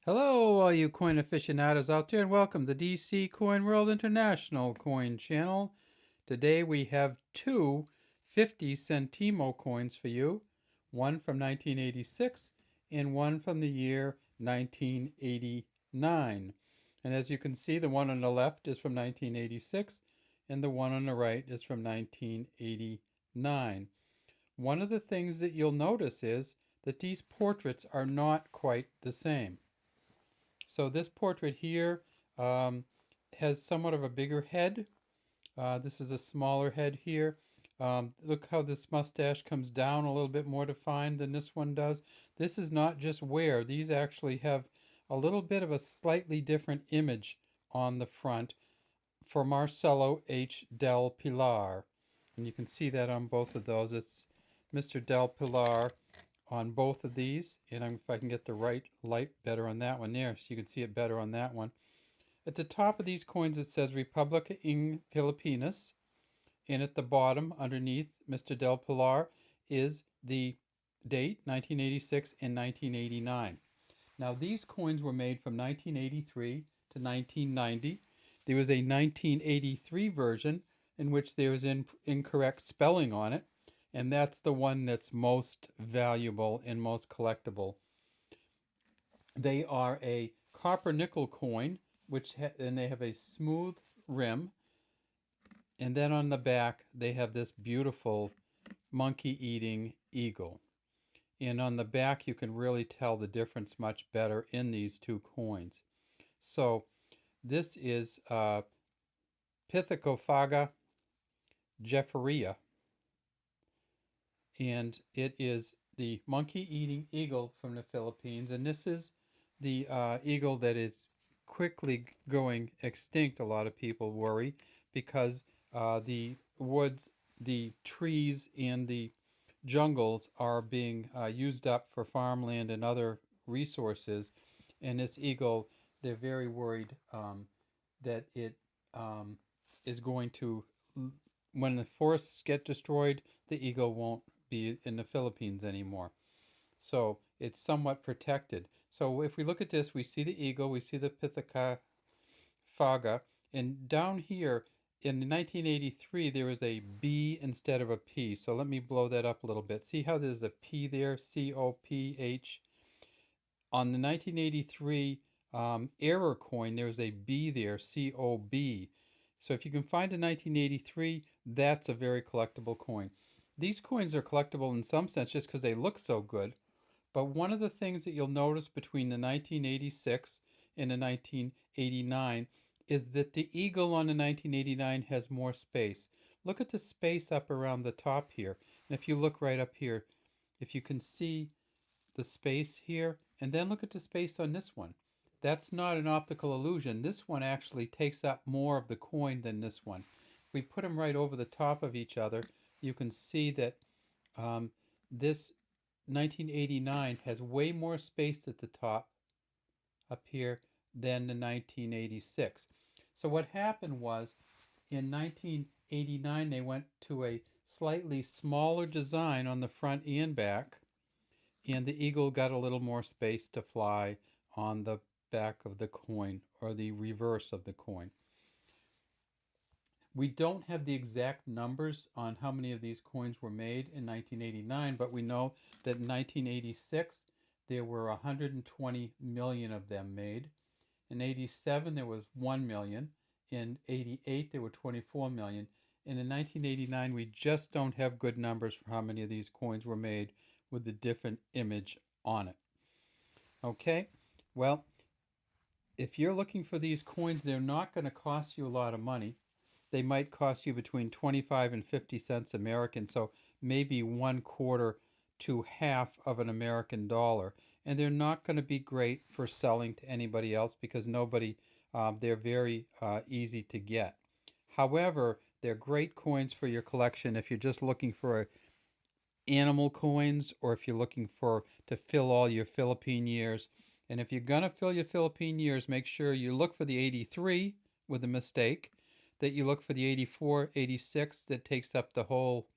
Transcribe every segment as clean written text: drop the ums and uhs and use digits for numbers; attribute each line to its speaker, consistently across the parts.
Speaker 1: Hello, all you coin aficionados out there, and welcome to DC Coin World International Coin Channel. Today we have two 50 centimo coins for you, one from 1986 and one from the year 1989. And as you can see, the one on the left is from 1986 and the one on the right is from 1989. One of the things that you'll notice is that these portraits are not quite the same. So this portrait here has somewhat of a bigger head. This is a smaller head here. Look how this mustache comes down a little bit more defined than this one does. This is not just wear. These actually have a little bit of a slightly different image on the front for Marcelo H Del Pilar. And you can see that on both of those. It's Mr. Del Pilar on both of these, and if I can get the right light better on that one there, so you can see it better on that one. At the top of these coins it says Republica ng Pilipinas, and at the bottom underneath Mr. Del Pilar is the date 1986 and 1989. Now these coins were made from 1983 to 1990. There was a 1983 version in which there was incorrect spelling on it, and that's the one that's most valuable and most collectible. They are a copper nickel coin, and they have a smooth rim, and then on the back they have this beautiful monkey-eating eagle. And on the back you can really tell the difference much better in these two coins. So this is Pithecofaga jefferia, and it is the monkey-eating eagle from the Philippines, and this is the eagle that is quickly going extinct. A lot of people worry because the woods, the trees, and the jungles are being used up for farmland and other resources, and this eagle, they're very worried that it is going to, when the forests get destroyed, the eagle won't be in the Philippines anymore. So it's somewhat protected. So if we look at this, we see the eagle, we see the Pithecofaga, and down here in 1983 there was a B instead of a P. So let me blow that up a little bit. See how there's a P there, C-O-P-H? On the 1983 error coin, there's a B there, C-O-B. So if you can find a 1983, that's a very collectible coin. These coins are collectible in some sense just because they look so good. But one of the things that you'll notice between the 1986 and the 1989 is that the eagle on the 1989 has more space. Look at the space up around the top here. And if you look right up here, if you can see the space here, and then look at the space on this one. That's not an optical illusion. This one actually takes up more of the coin than this one. If we put them right over the top of each other, you can see that this 1989 has way more space at the top up here than the 1986. So what happened was in 1989 they went to a slightly smaller design on the front and back, and the eagle got a little more space to fly on the back of the coin, or the reverse of the coin. We don't have the exact numbers on how many of these coins were made in 1989, but we know that in 1986 there were 120 million of them made. In 87 there was 1 million. In 88 there were 24 million. And in 1989 we just don't have good numbers for how many of these coins were made with the different image on it. Okay, well, if you're looking for these coins, they're not going to cost you a lot of money. They might cost you between 25 and 50 cents American, so maybe 1/4 to half of an American dollar. And they're not going to be great for selling to anybody else because they're very easy to get. However, they're great coins for your collection if you're just looking for animal coins, or if you're looking to fill all your Philippine years. And if you're going to fill your Philippine years, make sure you look for the 83 with a mistake, that you look for the 84, 86 that takes up the whole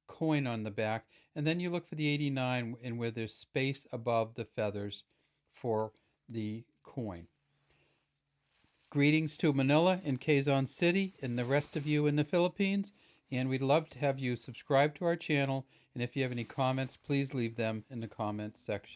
Speaker 1: coin on the back, and then you look for the 89 and where there's space above the feathers for the coin. Greetings to Manila and Quezon City and the rest of you in the Philippines, and we'd love to have you subscribe to our channel, and if you have any comments, please leave them in the comments section.